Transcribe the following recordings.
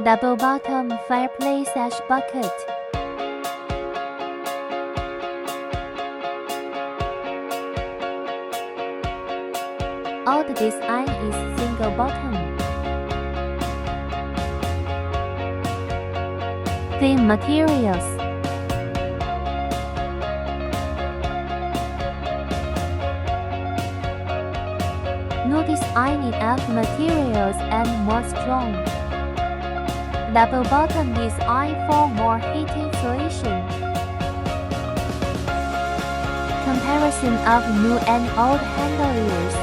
Double bottom fireplace ash bucket. All the design is single bottom. Thin materials. No designing of materials and more strong. Double bottom design for more heat insulation. Comparison of new and old handlers.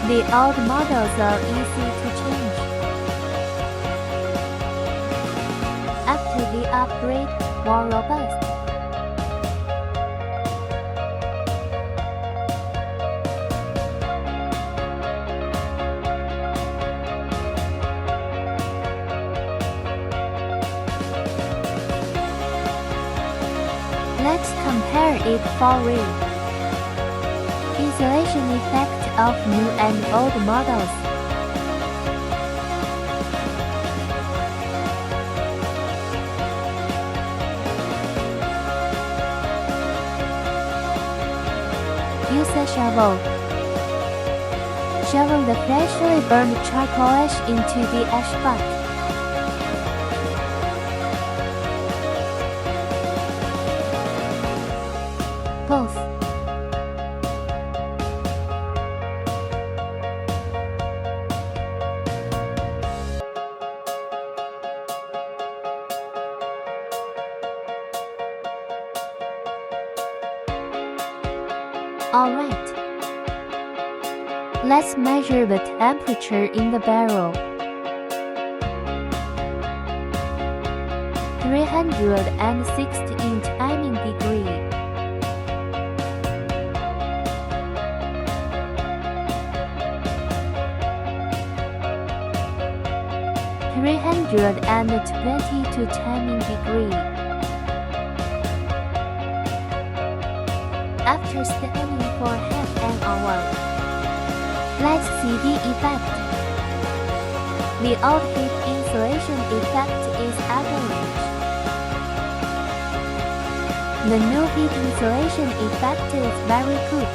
The old models are easy to change. After the upgrade, more robust. Let's compare it for real. Insulation effect of new and old models. Use a shovel. Shovel the freshly burned charcoal ash into the ash bucket. Both. Alright. Let's measure the temperature in the barrel. 360 in timing degree. 320 timing degree. After standing for half an hour, let's see the effect. The old heat insulation effect is average. The new heat insulation effect is very good.